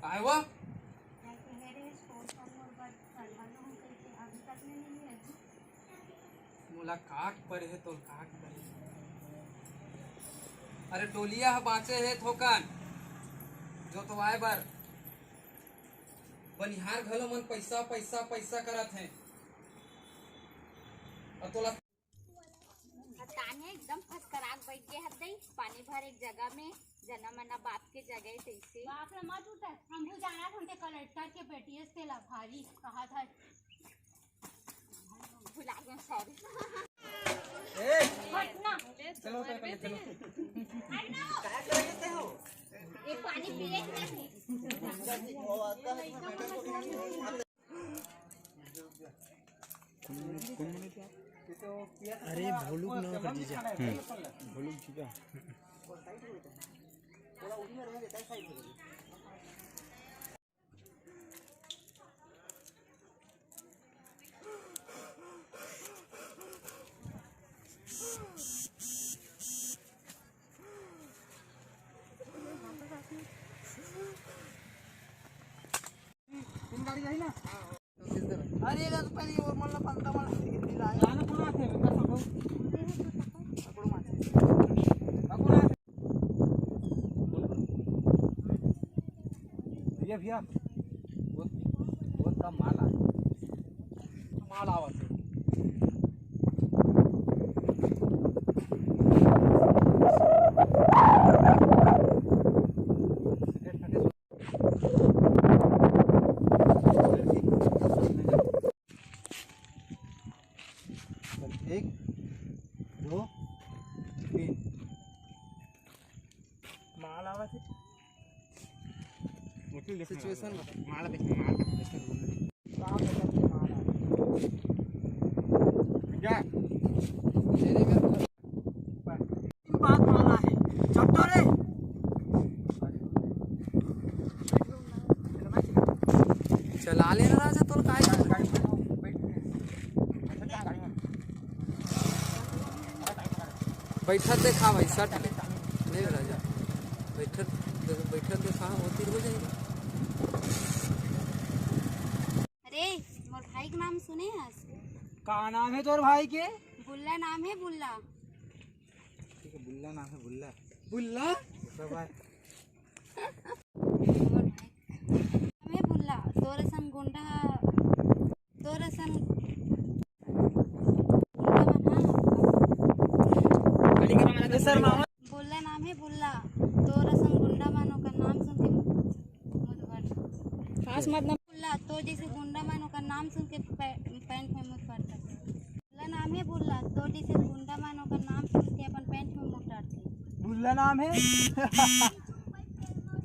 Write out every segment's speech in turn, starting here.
काय हुआ? मुलाकात पर है तो काट पर है। अरे टोलिया बाँचे है थोकन जो तो आए बार बनिहार घलो मन पैसा पैसा पैसा करत है और तोला ताने एकदम फसकराक बैठ गए हद पानी भर एक जगह में जना मना बाप के जगह तैसे बाप रे मत उठा हम भी जाना था उनके कलेक्टर के पेटीएस से लाभारी कहा था भुला गए सॉरी ए हटना चलो पहले चलो क्या करते हो ये पानी पिए नहीं अरे भोलू ना कर दीजिए भोलू चुका गाड़ी जाई ना अरे ये तो पहले और मला पंता मला दिला जाना पुन्हा थे का फोटो पकडू मासे अकोला भैया बहुत का माल आवत है एक दो तीन माल आवत है सिचुएशन माल देखो माल क्या तेरे में बात माला है चट्टो रे चला लेना राजा तो काय बैठक देखा भाई सट नहीं राजा बैठक देखा होती हो जाएगा। अरे मोर भाई का नाम सुने हस का नाम है तोर भाई के? बुल्ला नाम है बुल्ला ठीक है बुल्ला नाम है बुल्ला बुल्ला सब है मोर भाई नाम है बुल्ला तोरसन गुंडा तोरसन सर मामा बुल्ला नाम है बुल्ला तोरसन गुंडा मानो का नाम सुन के मुझ खास मतलब बुल्ला तो जैसे गुंडा मानो का नाम सुन के पैंट में मुझ पड़ता बुल्ला नाम है बुल्ला तो जैसे गुंडा मानो का नाम सुन के अपन पैंट में मुझ डालते बुल्ला नाम है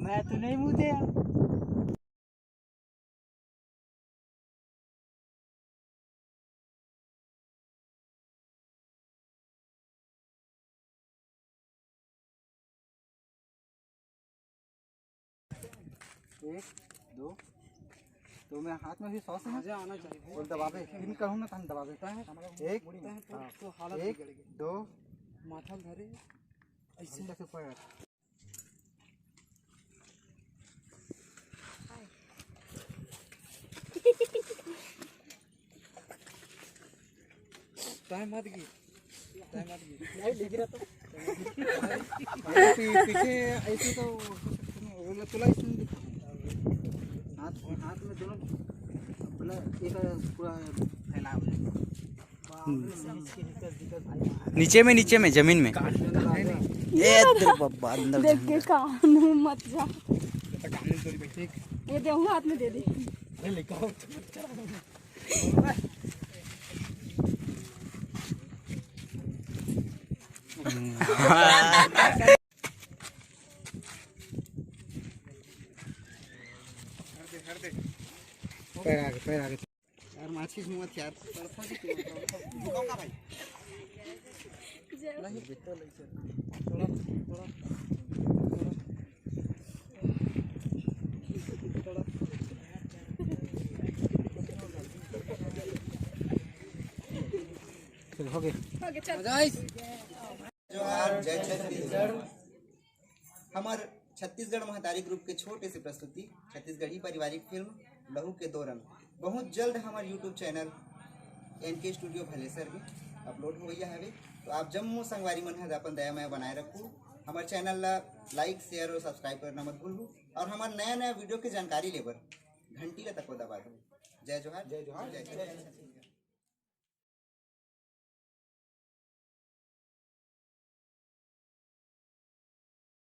मैं तो नहीं मुझे एक दो तो मैं हाथ में भी सॉस है आना चाहिए और दबावे फिर कहूँ ना तन दबावे एक तो हालत एक दो माथा धरे ऐसे से पैर टाइम मत गी नहीं लिख रहा तो पीछे ऐसे तो तुला हाथ हाथ में दोनों बोला एक पूरा फैला हो जाएगा नीचे में जमीन में देख के कान मत जा ये दे हाथ में दे दे पैर आगे यार माचिस मत यार का भाई नहीं बेटा थोड़ा हो गए चल जोहार जय छत्तीसगढ़ हमार छत्तीसगढ़ महतारी ग्रुप के छोटे से प्रस्तुति छत्तीसगढ़ी पारिवारिक फिल्म लहू के दो रंग बहुत जल्द हमारे YouTube channel NK studio Bhalesar में अपलोड हो गया है। तो आप जम्मू संगवारी मन है अपन दया मैं बनाए रखूँ, हमारे चैनल ला लाइक शेयर और सब्सक्राइब करना मत भूलू और हमारे नया नया वीडियो की जानकारी लेबर घंटी ला तक दबा दो। जय जोहार, जय जोहार, जय